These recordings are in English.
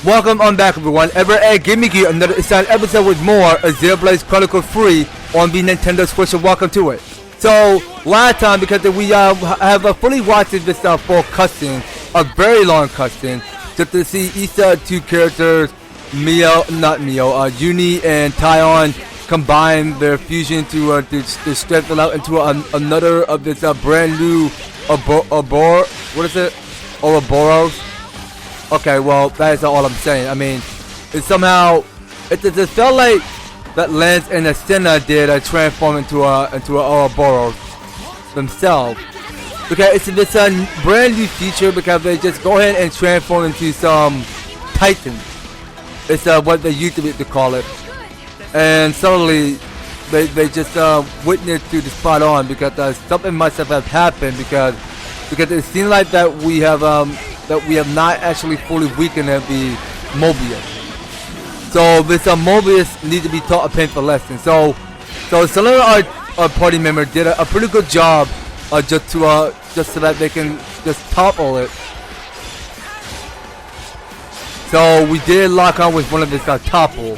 Welcome on back, everyone. Giving you another exciting episode with more of Xenoblade Chronicles 3 on the Nintendo Switch, and welcome to it. So, last time, because we have fully watched this full cutscene, a very long cutscene, just to see each two characters, Uni and Taion, combine their fusion to strengthen out into another of this brand new Ouroboros. Okay, well, that is all I'm saying. I mean, it felt like that Lance and Senna did transform into a Ouroboros themselves. Okay, it's this brand new feature because they just go ahead and transform into some Titans. It's what they used to call it, and suddenly they just witnessed to the spot on because something must have happened because it seems like that we have not actually fully weakened the Moebius. So this Moebius needs to be taught a painful lesson. So some of our party members did a pretty good job just so that they can just topple it. So we did lock on with one of this topple.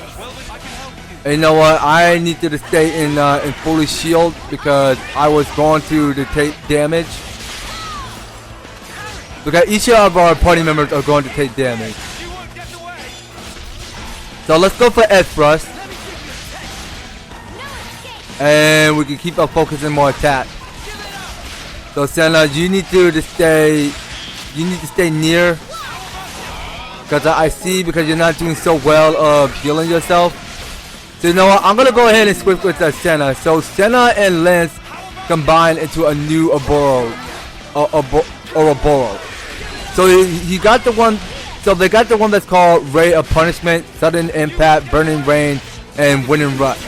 And you know what? I needed to stay in fully shield because I was going to take damage. Because each of our party members are going to take damage. So let's go for Edge Thrust. And we can keep our focus and more attack. So Senna, you need to stay near. Because I see because you're not doing so well of healing yourself. So you know what? I'm going to go ahead and switch with Senna. So Senna and Lance combine into a new Ouroboros. So he got the one. So they got the one that's called Ray of Punishment, Sudden Impact, Burning Rain, and Winning Rush.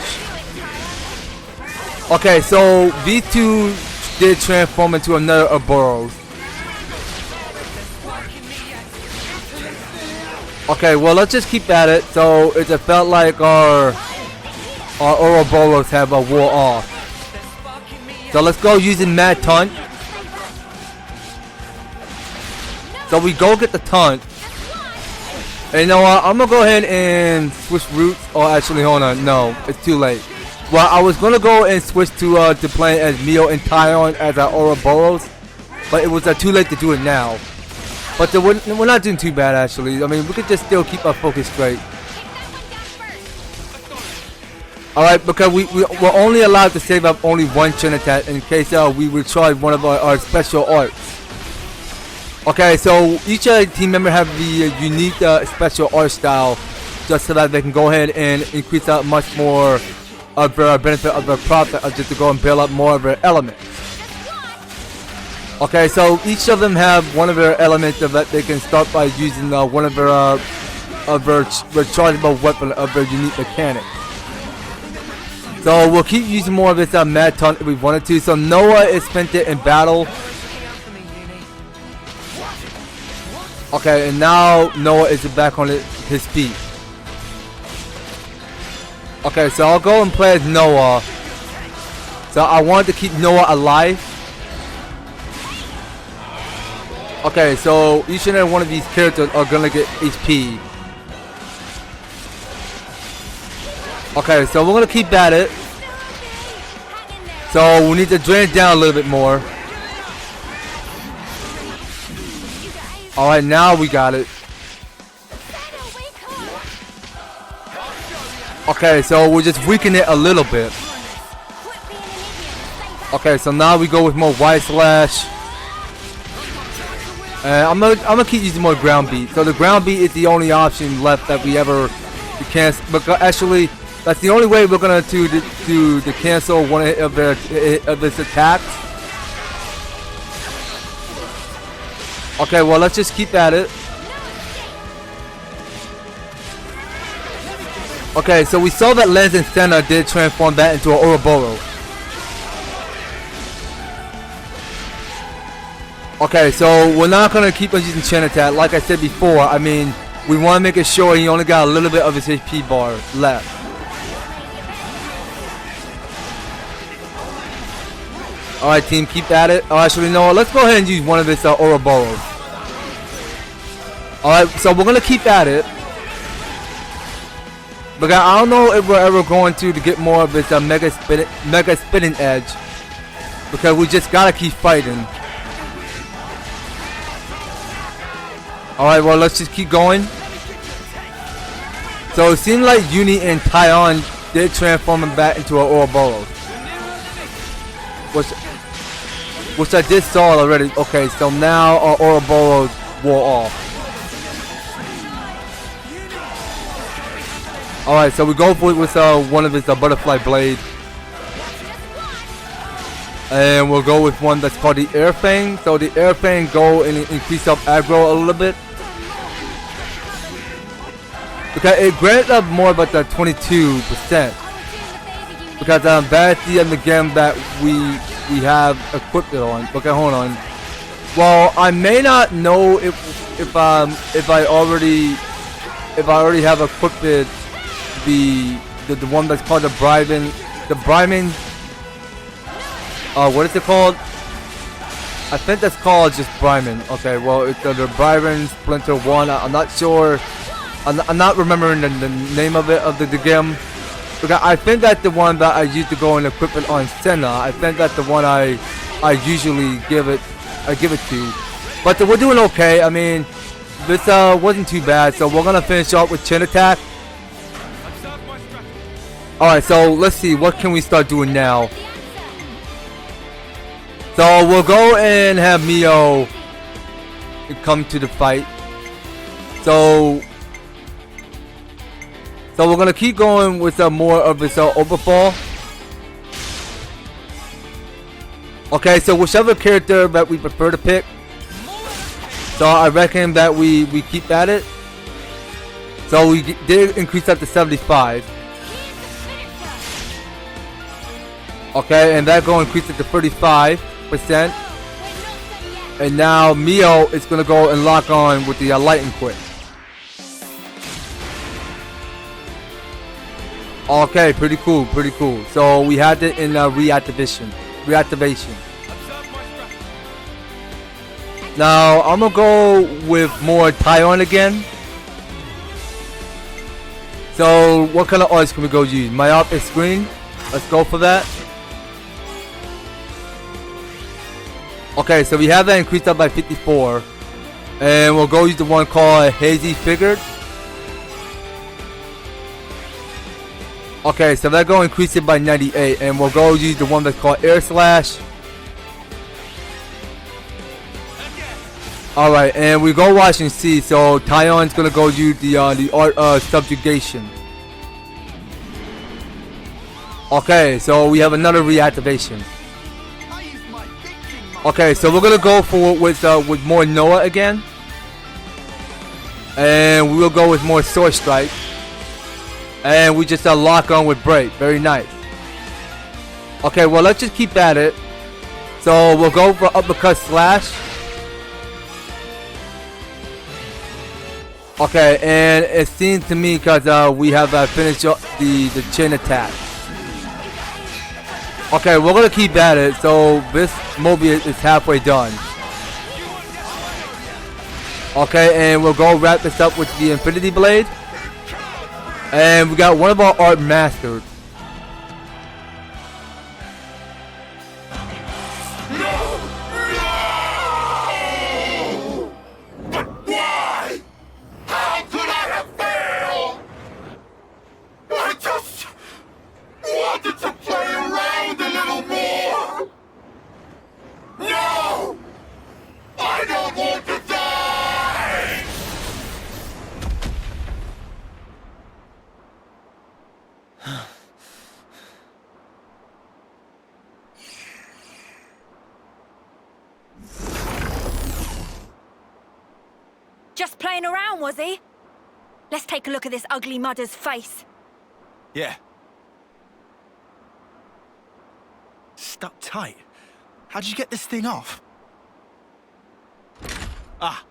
Okay, so these two did transform into another Ouroboros. Okay, well let's just keep at it. So it just felt like our Ouroboros have a war off. So let's go using Mad Taunt. So we go get the taunt. And you know what? I'm gonna go ahead and switch routes. Oh, actually, hold on. No, it's too late. Well, I was gonna go and switch to playing as Mio and Taion as our Ouroboros, but it was too late to do it now. But we're not doing too bad actually. I mean, we could just still keep our focus straight. All right, because we're only allowed to save up only one chain attack in case we would try one of our special arts. Okay, so each team member have the unique special art style just so that they can go ahead and increase out much more of their benefit of their profit just to go and build up more of their elements. Okay, so each of them have one of their elements that they can start by using one of their rechargeable weapon of their unique mechanic. So we'll keep using more of this Mad Taunt if we wanted to. So Noah is spent it in battle. Okay, and now Noah is back on his feet. Okay, so I'll go and play as Noah. So I wanted to keep Noah alive. Okay, so each and every one of these characters are gonna get HP. Okay, so we're gonna keep at it. So we need to drain it down a little bit more. Alright, now we got it. Okay, so we'll just weaken it a little bit. Okay, so now we go with more Wide Slash. And I'm gonna keep using more Ground Beat. So the Ground Beat is the only option left that we can. But actually, that's the only way we're gonna to cancel one of this attacks. Okay, well let's just keep at it. Okay, so we saw that Lance and Senna did transform that into an Ouroboros. Okay, so we're not gonna keep on using chain attack. Like I said before, I mean, we want to make it sure he only got a little bit of his HP bar left. Alright team, keep at it. Oh, actually, no, let's go ahead and use one of this Ouroboros. Alright, so we're going to keep at it. But I don't know if we're ever going to get more of this mega spinning edge. Because we just gotta keep fighting. Alright, well, let's just keep going. So it seemed like Uni and Tyon did transform him back into an Ouroboros. Which I did saw already. Okay, so now our Ouroboros wore off. Alright, so we go for it with one of his butterfly blades. And we'll go with one that's called the Air Fang. So the Air Fang go and increase up aggro a little bit. Because it grants up more about the 22%. Because that's the gem that we have equipped it on. Okay, hold on. Well, I may not know if I already have equipped it the one that's called the Bryman. What is it called? I think that's called just Bryman. Okay, well, it's the Bryman Splinter 1. I'm not sure. I'm not remembering the name of it, of the game. Because I think that's the one that I used to go and equip it on Senna. I think that's the one I usually give it to. But we're doing okay. I mean, this wasn't too bad. So we're gonna finish off with Chin Attack. Alright, so let's see, what can we start doing now? So we'll go and have Mio come to the fight. So we're gonna keep going with more of this overfall. Okay, so whichever character that we prefer to pick. So I reckon that we keep at it. So we did increase that to 75. Okay, and that going to increase it to 35%. And now Mio is going to go and lock on with the Lightning Quick. Okay, pretty cool, pretty cool. So we had it in reactivation. Now I'm going to go with more Tyon again. So what kind of arts can we go use? Myopic Screen. Let's go for that. Okay, so we have that increased up by 54. And we'll go use the one called Hazy Figured. Okay, so that go increase it by 98. And we'll go use the one that's called Air Slash. Alright, and we go watch and see. So Tyon's gonna go use the art of subjugation. Okay, so we have another reactivation. Okay, so we're gonna go for with more Noah again, and we will go with more Sword Strike, and we just lock on with Break. Very nice. Okay, well let's just keep at it. So we'll go for Uppercut Slash. Okay, and it seems to me because we have finished the Chin Attack. Okay, we're gonna keep at it. So this Moebius is halfway done. Okay, and we'll go wrap this up with the Infinity Blade. And we got one of our art mastered. Just playing around, was he? Let's take a look at this ugly mudder's face. Yeah. Stuck tight. How'd you get this thing off? Ah.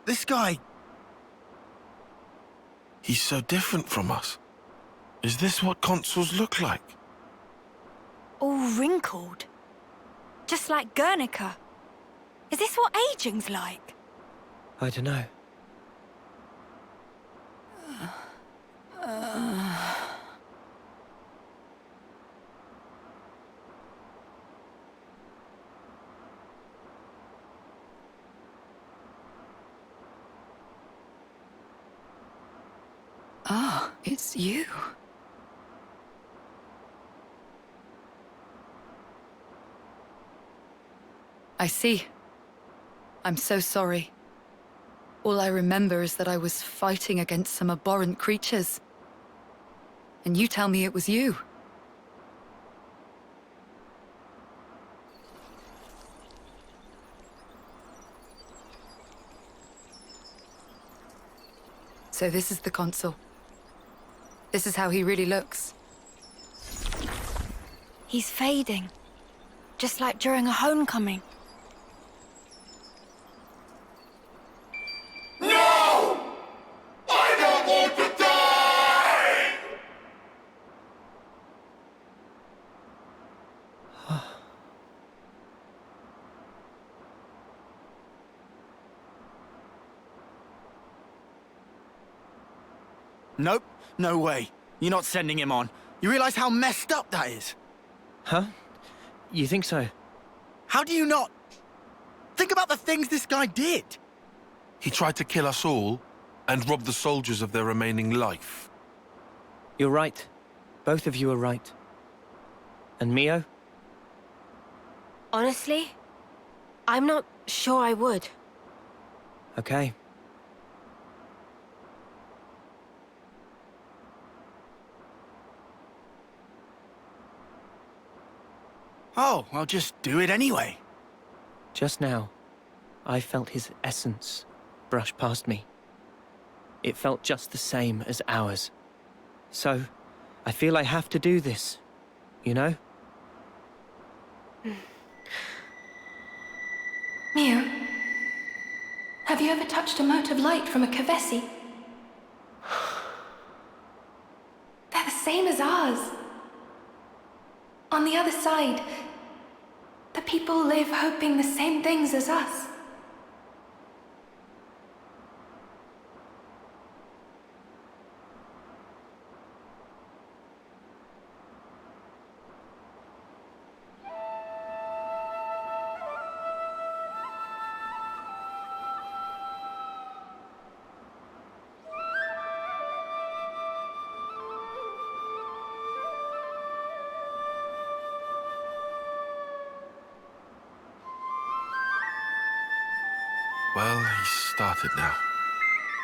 This guy... He's so different from us. Is this what consuls look like? All wrinkled. Just like Guernica. Is this what aging's like? I don't know. Ah, it's you. I see. I'm so sorry. All I remember is that I was fighting against some abhorrent creatures. And you tell me it was you. So this is the consul. This is how he really looks. He's fading. Just like during a homecoming. Nope, no way. You're not sending him on. You realize how messed up that is? Huh? You think so? How do you not... Think about the things this guy did. He tried to kill us all and rob the soldiers of their remaining life. You're right. Both of you are right. And Mio? Honestly, I'm not sure I would. Okay. Oh, I'll just do it anyway. Just now, I felt his essence brush past me. It felt just the same as ours. So, I feel I have to do this, you know? Mio, have you ever touched a mote of light from a Kavesi? They're the same as ours. On the other side, the people live hoping the same things as us. Well, he's started now.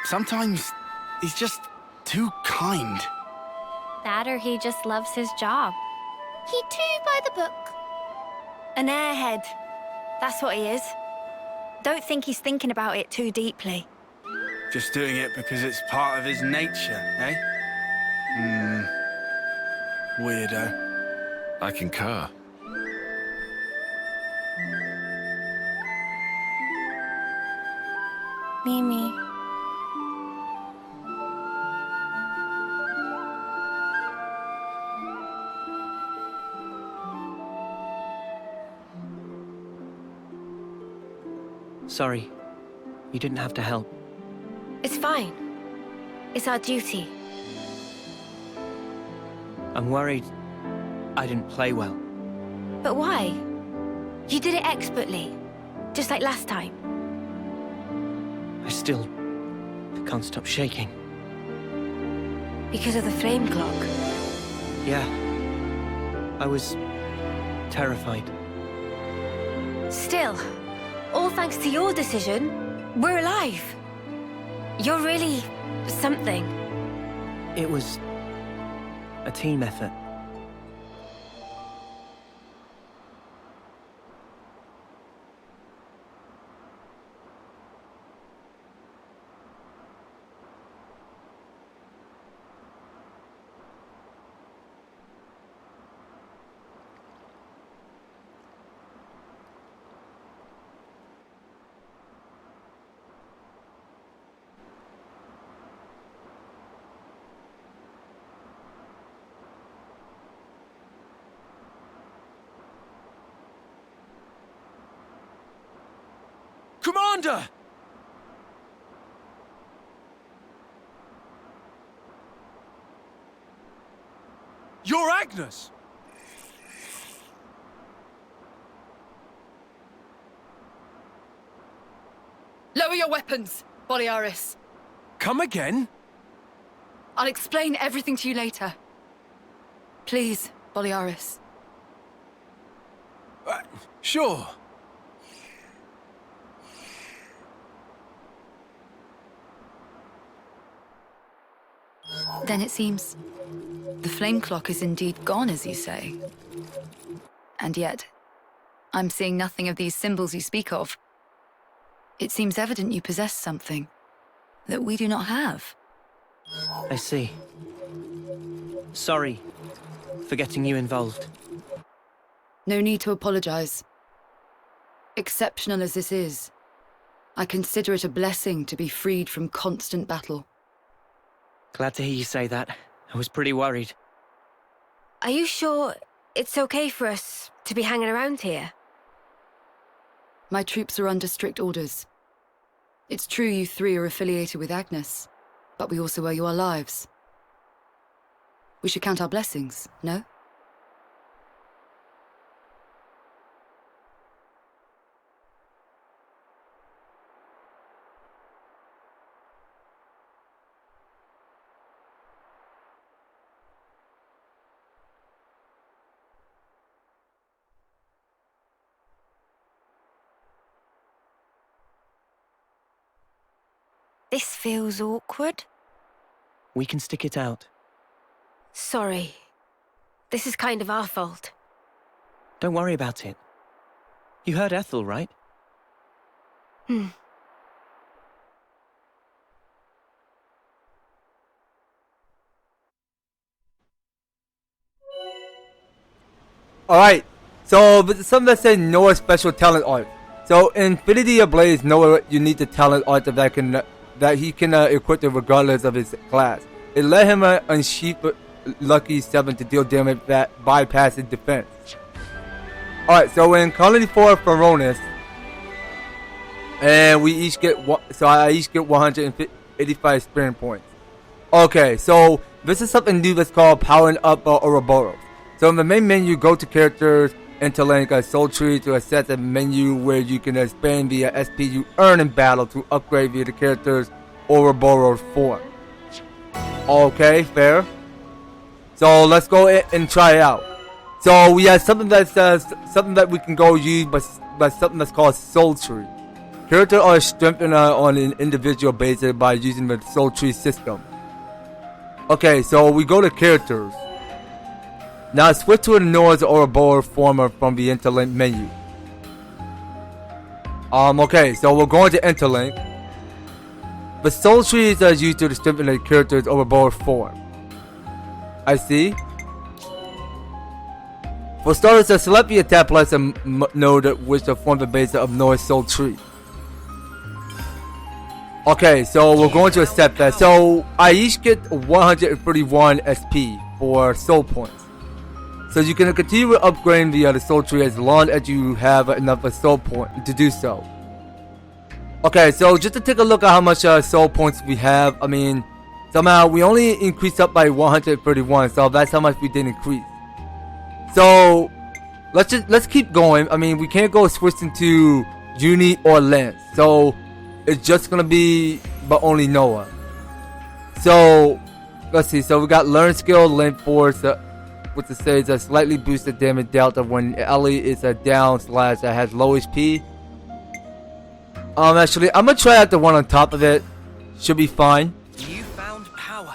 Sometimes he's just too kind. That or he just loves his job. He too by the book. An airhead. That's what he is. Don't think he's thinking about it too deeply. Just doing it because it's part of his nature, eh? Weirdo. I concur. Mimi. Sorry. You didn't have to help. It's fine. It's our duty. I'm worried I didn't play well. But why? You did it expertly. Just like last time. I still can't stop shaking. Because of the flame clock. Yeah. I was terrified. Still, all thanks to your decision, we're alive. You're really something. It was a team effort. Commander! You're Agnes! Lower your weapons, Boliaris. Come again? I'll explain everything to you later. Please, Boliaris. Sure. Then it seems the flame clock is indeed gone, as you say. And yet, I'm seeing nothing of these symbols you speak of. It seems evident you possess something that we do not have. I see. Sorry for getting you involved. No need to apologize. Exceptional as this is, I consider it a blessing to be freed from constant battle. Glad to hear you say that. I was pretty worried. Are you sure it's okay for us to be hanging around here? My troops are under strict orders. It's true you three are affiliated with Agnes, but we also owe you our lives. We should count our blessings, no? This feels awkward. We can stick it out. Sorry. This is kind of our fault. Don't worry about it. You heard Ethel, right? Alright, so some that say no special talent art. So in Infinity Ablaze, Noah, you need the talent art that he can equip it regardless of his class. It let him unsheath Lucky 7 to deal damage that bypasses defense. Alright, so in Colony 4 Feronis, and we each get one, so I each get 185 experience points. Okay, so this is something new that's called powering up Ouroboros. So in the main menu, go to characters, interlink a soul tree to access a menu where you can expand via SP you earn in battle to upgrade via the character's Ouroboros form. Okay, fair. So let's go and try it out. So we have something that says something that we can go use, but something that's called soul tree. Characters are strengthened on an individual basis by using the soul tree system. Okay, so we go to characters. Now switch to the Noah's Ouroboros former from the interlink menu. Okay, so we're going to interlink. The soul trees are used to strengthen the character's Ouroboros form. I see. For starters, select the attack plus a node which will form the base of Noah's soul tree. Okay, so we're going to accept that. So I each get 131 SP for soul points. So you can continue upgrading the soul tree as long as you have enough soul point to do so. Okay, so just to take a look at how much soul points we have. I mean, somehow we only increased up by 131, so that's how much we did increase. So let's keep going. I mean, we can't go switching to Uni or Lance, so it's just gonna be but only Noah. So let's see. So we got learn skill, length force. What to say is a slightly boosted damage delta when Ellie is a down slash that has low HP. Actually, I'm gonna try out the one on top of it. Should be fine. You found power.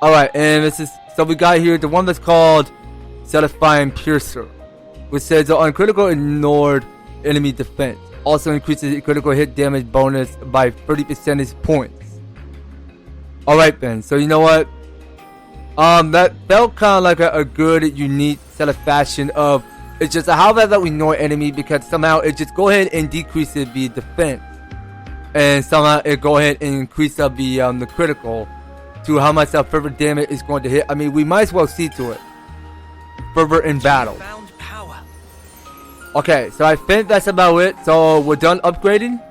Alright, and this is so we got here the one that's called Satisfying Piercer, which says on critical ignored enemy defense. Also increases critical hit damage bonus by 30 percentage points. Alright then, so you know what? That felt kind of like a good, unique set of fashion of it's just how that we know enemy because somehow it just go ahead and decreases the defense, and somehow it go ahead and increase the critical to how much further damage is going to hit. I mean, we might as well see to it further in battle. Found power. Okay, so I think that's about it. So we're done upgrading.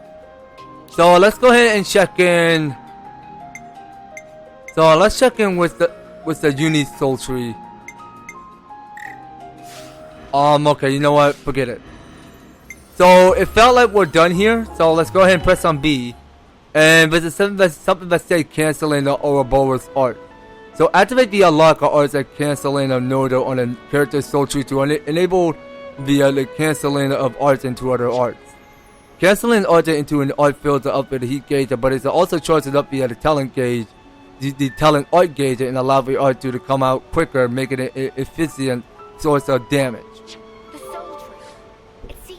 So let's go ahead and check in. So let's check in with the. what's the uni soul tree? Okay, you know what? Forget it. So it felt like we're done here. So let's go ahead and press on B. And there's something that says canceling the Ouroboros art. So activate the unlock arts that canceling a node on a character's soul tree to enable the canceling of arts into other arts. Canceling art into an art field to upgrade the heat gauge, but it also charges up via the talent gauge, the talent art gauge, and allow the art to come out quicker, making it an efficient source of damage.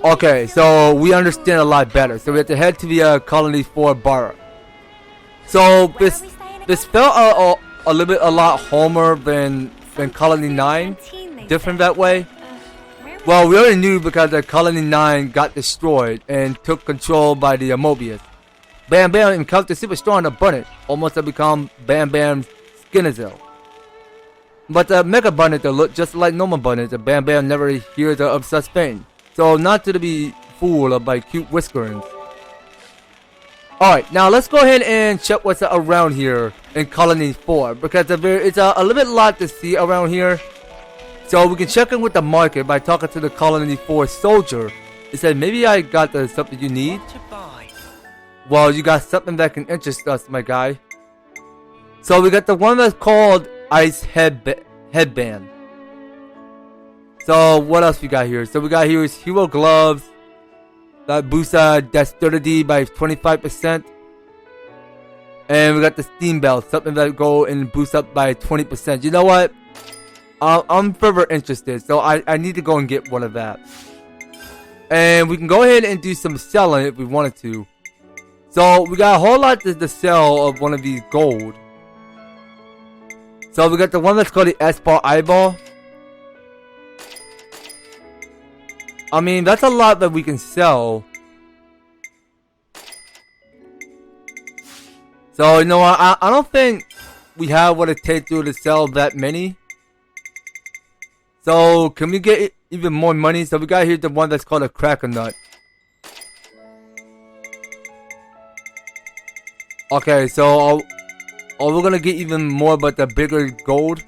Okay, so we understand a lot better. So we have to head to the Colony 4 barrack. So this felt a lot homer than Colony 9. Different that way. Well, we already knew because the Colony 9 got destroyed and took control by the Moebius. Bam Bam encountered super strong abundant, almost to become Bam Bam's Skinazel. But the Mega Abundant that looked just like normal Abundant, the Bam Bam never hears of such thing. So not to be fooled by cute whiskerings. Alright, now let's go ahead and check what's around here in Colony 4. Because it's a little bit lot to see around here. So we can check in with the market by talking to the Colony 4 soldier. He said, maybe I got something you need. Well, you got something that can interest us, my guy. So we got the one that's called Ice Headband. So what else we got here? So we got here is Hero Gloves. That boosts dexterity by 25%. And we got the Steam Belt, something that go and boost up by 20%. You know what? I'm further interested, so I need to go and get one of that. And we can go ahead and do some selling if we wanted to. So we got a whole lot to sell of one of these gold. So we got the one that's called the S-Bar Eyeball. I mean, that's a lot that we can sell. So, you know what? I don't think we have what it takes to sell that many. So, can we get even more money? So, we got here the one that's called a Cracker Nut. Okay, so are we gonna get even more but the bigger gold?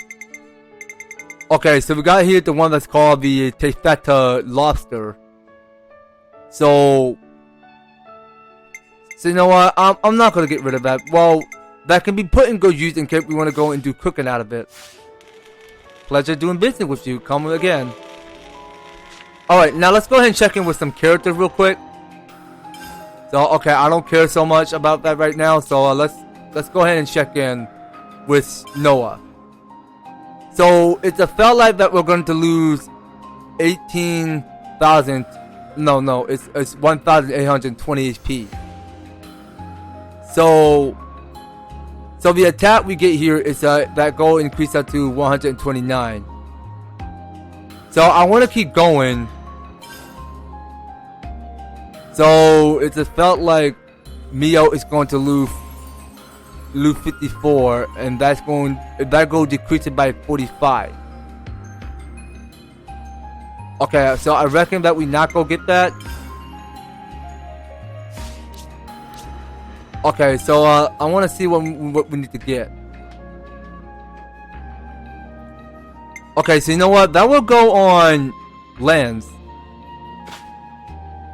Okay, so we got here the one that's called the Tefeta Lobster. So you know what? I'm not gonna get rid of that. Well, that can be put in good use in case we want to go and do cooking out of it. Pleasure doing business with you. Come again. Alright, now let's go ahead and check in with some characters real quick. So, okay, I don't care so much about that right now. So, let's go ahead and check in with Noah. So, it's a felt like that we're going to lose 18,000. No, it's 1,820 HP. So the attack we get here is that goal increased up to 129. So I want to keep going. So it's felt like Mio is going to lose 54, and that goal decreased by 45. Okay, so I reckon that we not go get that. Okay, so I want to see what we need to get. Okay, so you know what? That will go on Lance.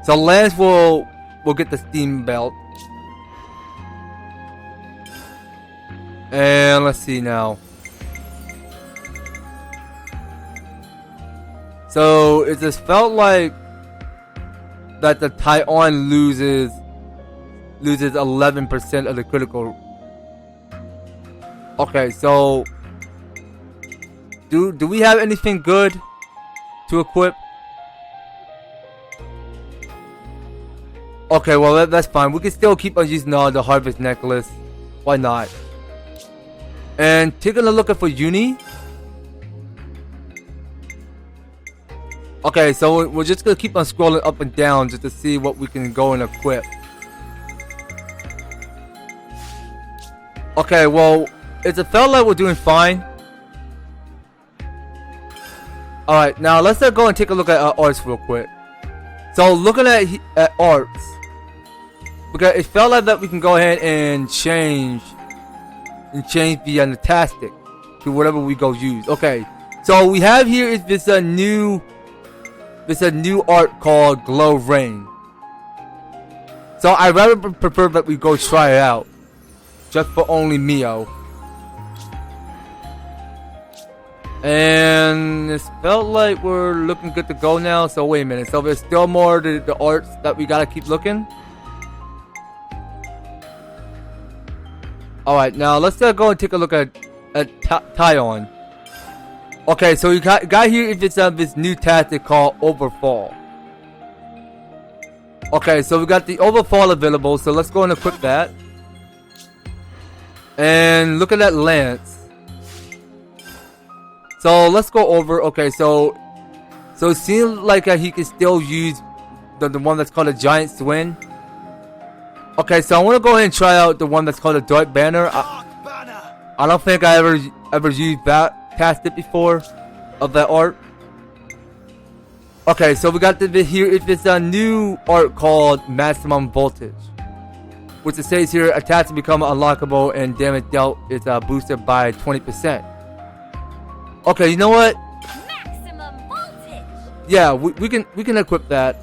So Lance will get the Steam Belt. And let's see now. So it just felt like that the Taiwan loses 11% of the critical. Okay, so do we have anything good to equip? Okay, well that's fine. We can still keep on using the Harvest Necklace. Why not? And taking a look at for Uni. Okay, so we're just gonna keep on scrolling up and down just to see what we can go and equip. Okay, well, it's felt like we're doing fine. Alright, now let's go and take a look at arts real quick. So looking at arts, because it felt like that we can go ahead and change the EVER-TASTIC. to whatever we go use. Okay, so we have here is this a new art called Glow Rain. So I rather prefer that we go try it out, just for only Mio. And it felt like we're looking good to go now. So wait a minute. So there's still more to the arts that we gotta keep looking. All right, now let's go and take a look at Tyon. Okay, so you got here if it's this new tactic called Overfall. Okay, so we got the Overfall available. So let's go and equip that. And look at that lance. So let's go over. Okay, so it seems like he can still use the one that's called a giant swing. Okay, so I want to go ahead and try out the one that's called a dark banner. I don't think I ever used that tactic before of that art. Okay, so we got the here. It's a new art called Maximum Voltage, which it says here attacks become unlockable and damage dealt is boosted by 20%. Okay, you know what? Maximum voltage. Yeah, we can equip that.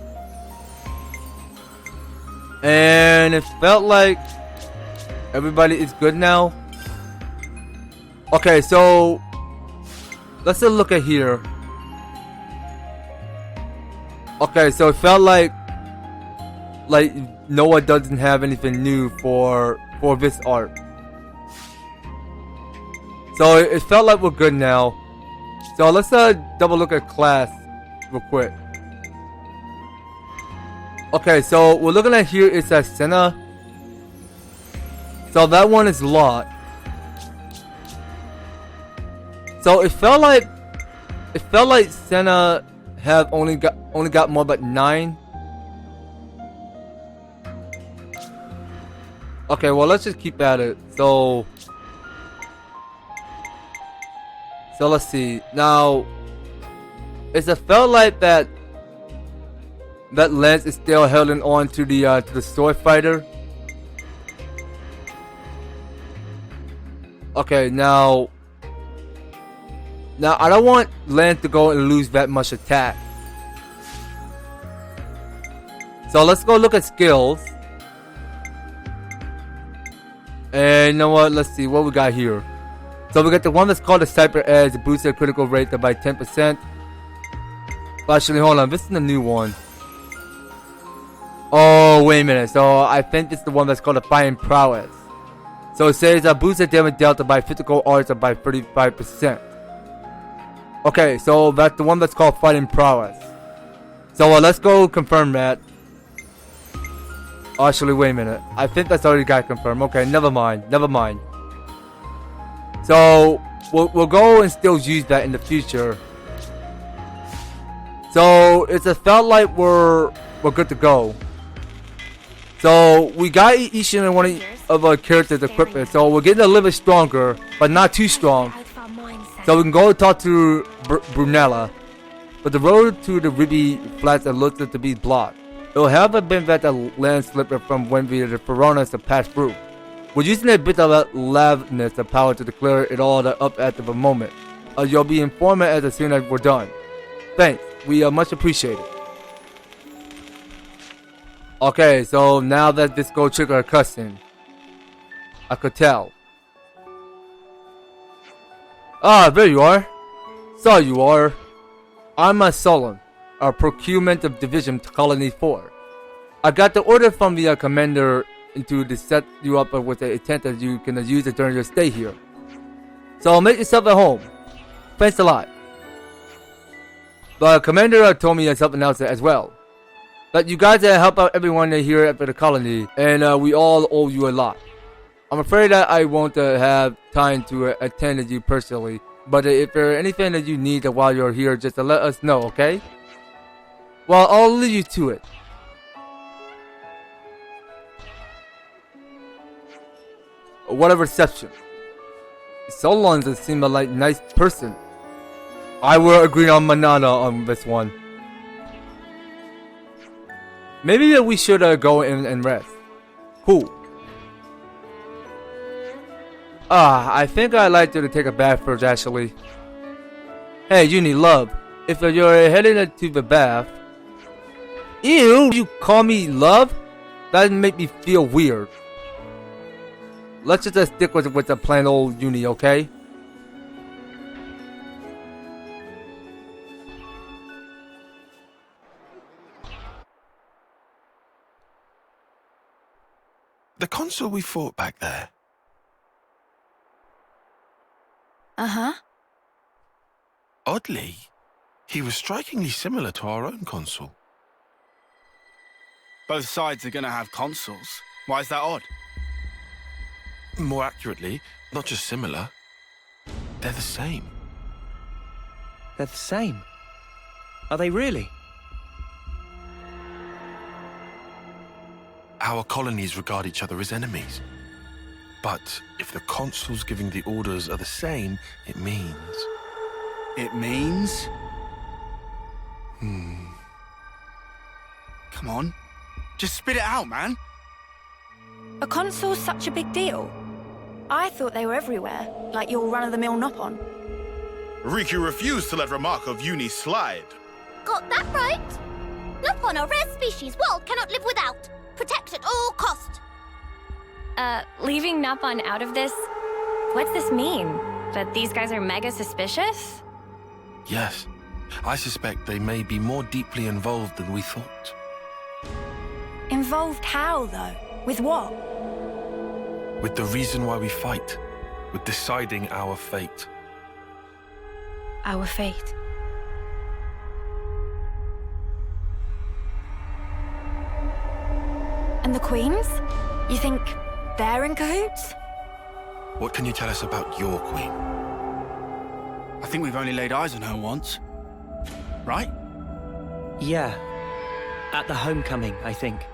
And it felt like everybody is good now. Okay, so let's just look at here. Okay, so it felt like Noah doesn't have anything new for this art. So it felt like we're good now. So let's double look at class real quick. Okay, so we're looking at here is a Senna. So that one is locked. So it felt like Senna have only got more but 9. Okay, well let's just keep at it. So let's see. Now it's a felt like that lens is still holding on to the sword fighter. Okay, now I don't want Lance to go and lose that much attack. So let's go look at skills. And you know what? Let's see what we got here. So we got the one that's called the Cyber Edge, boosts their critical rate by 10%. Actually, hold on. This is the new one. Oh, wait a minute. So I think this is the one that's called the Fighting Prowess. So it says boosts the damage delta by physical arts by 35%. Okay, so that's the one that's called Fighting Prowess. So let's go confirm that. Actually, wait a minute. I think that's already got confirmed. Okay, never mind. So we'll go and still use that in the future. So it's a felt like we're good to go. So we got each and one of our characters' equipment. So we're getting a little bit stronger, but not too strong. So we can go talk to Brunella. But the road to the Ruby Flats looks to be blocked. It will have been that the land slipper from when the Piranhas to pass through. We're using a bit of loudness of power to clear it all up at the moment. You'll be informed as soon as we're done. Thanks. We much appreciate it. Okay, so now that this go trigger a cussing. I could tell. Ah, there you are. So you are. I'm a Solon, a procurement of Division Colony 4. I got the order from the commander to set you up with a tent that you can use it during your stay here. So make yourself at home. Thanks a lot. The commander told me something else as well. That you guys help out everyone here at the colony, and we all owe you a lot. I'm afraid that I won't have time to attend to you personally, but if there's anything that you need while you're here, just let us know, okay? Well, I'll leave you to it. What a reception. Solon seemed like a nice person. I will agree on Manana on this one. Maybe we should go in and rest. Cool. I think I'd like you to take a bath first, actually. Hey, Uni, love. If you're heading into the bath... Ew, you call me love? That make me feel weird. Let's just stick with the plain old Uni, okay? The consul we fought back there. Uh-huh. Oddly, he was strikingly similar to our own consul. Both sides are gonna have consuls. Why is that odd? More accurately, not just similar. They're the same. They're the same. Are they really? Our colonies regard each other as enemies. But if the consuls giving the orders are the same, it means... It means? Come on. Just spit it out, man. A consul's such a big deal. I thought they were everywhere, like your run-of-the-mill Nopon. Riku refused to let remark of Uni slide. Got that right? Nopon, a rare species world cannot live without. Protect at all cost. Leaving Nopon out of this? What's this mean? That these guys are mega suspicious? Yes, I suspect they may be more deeply involved than we thought. Involved how, though? With what? With the reason why we fight. With deciding our fate. Our fate. And the Queens? You think they're in cahoots? What can you tell us about your queen? I think we've only laid eyes on her once. Right? Yeah. At the homecoming, I think.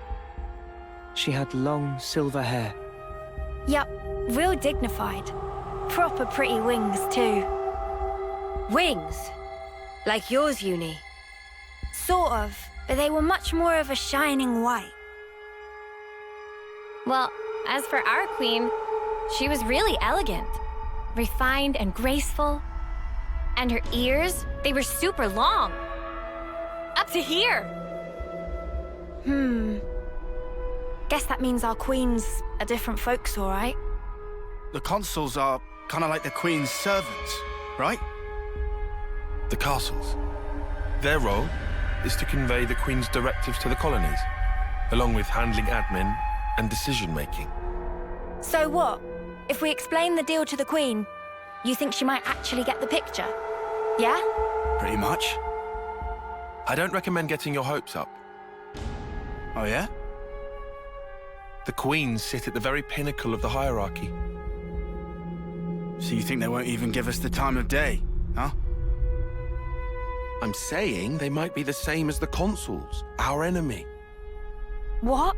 She had long silver hair. Yup, real dignified. Proper pretty wings, too. Wings? Like yours, Uni? Sort of, but they were much more of a shining white. Well, as for our queen, she was really elegant. Refined and graceful. And her ears, they were super long. Up to here. Guess that means our queens are different folks, all right? The consuls are kind of like the Queen's servants, right? The castles. Their role is to convey the Queen's directives to the colonies, along with handling admin and decision-making. So what? If we explain the deal to the Queen, you think she might actually get the picture? Yeah? Pretty much. I don't recommend getting your hopes up. Oh, yeah? The Queens sit at the very pinnacle of the hierarchy. So you think they won't even give us the time of day, huh? I'm saying they might be the same as the consuls, our enemy. What?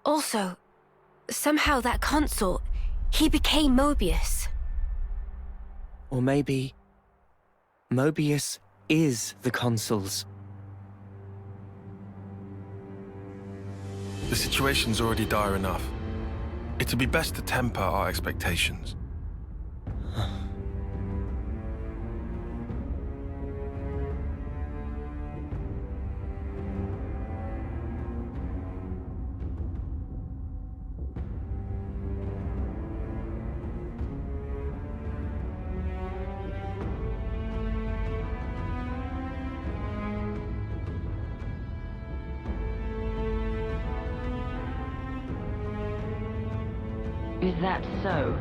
Also, somehow that consul, he became Moebius. Or maybe... Moebius is the consuls. The situation's already dire enough. It'd be best to temper our expectations. Is that so?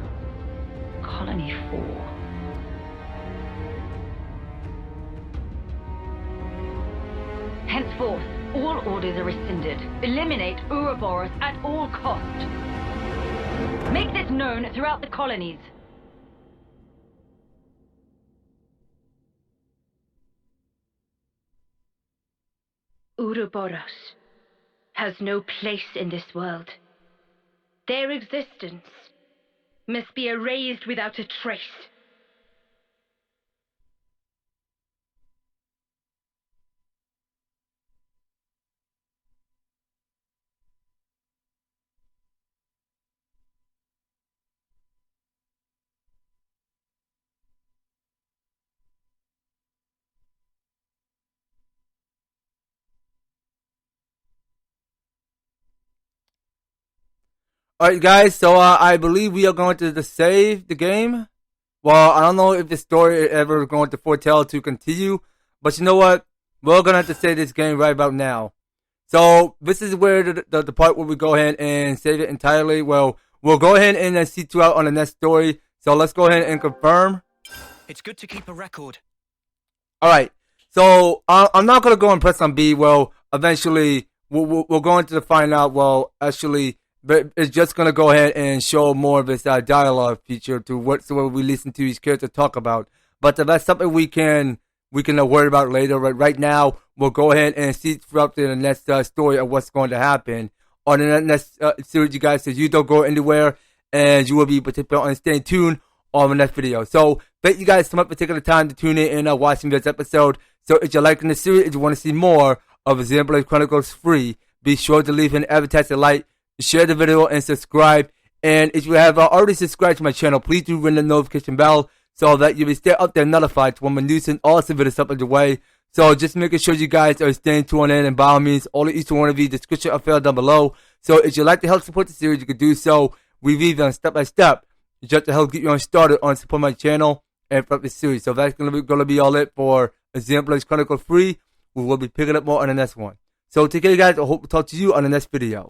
Colony 4. Henceforth, all orders are rescinded. Eliminate Ouroboros at all cost. Make this known throughout the colonies. Ouroboros has no place in this world. Their existence must be erased without a trace. Alright guys, so I believe we are going to save the game. Well, I don't know if the story is ever going to foretell to continue, but you know what? We're going to have to save this game right about now. So, this is where the part where we go ahead and save it entirely. Well, we'll go ahead and see you out on the next story. So, let's go ahead and confirm. It's good to keep a record. Alright, so I'm not going to go and press on B. Well, eventually, we're going to find out, well, actually, but it's just going to go ahead and show more of this dialogue feature to what we listen to each character talk about. But that's something we can worry about later. Right now, we'll go ahead and see throughout the next story of what's going to happen on the next series, you guys. So you don't go anywhere, and you will be participating and staying tuned on the next video. So thank you guys so much for taking the time to tune in and watching this episode. So if you're liking the series, if you want to see more of Xenoblade Chronicles free, be sure to leave an EVER-TASTIC like, share the video, and subscribe. And if you have already subscribed to my channel, please do ring the notification bell so that you'll be stay up there notified when my news and awesome videos up underway. So just making sure you guys are staying tuned in, and by all means, all of each one of the description are filled down below. So if you'd like to help support the series, you can do so. We leave them step by step just to help get you on started on support my channel and for the series. So that's gonna be all it for Xenoblade Chronicles free. We will be picking up more on the next one. So take care, guys. I hope to talk to you on the next video.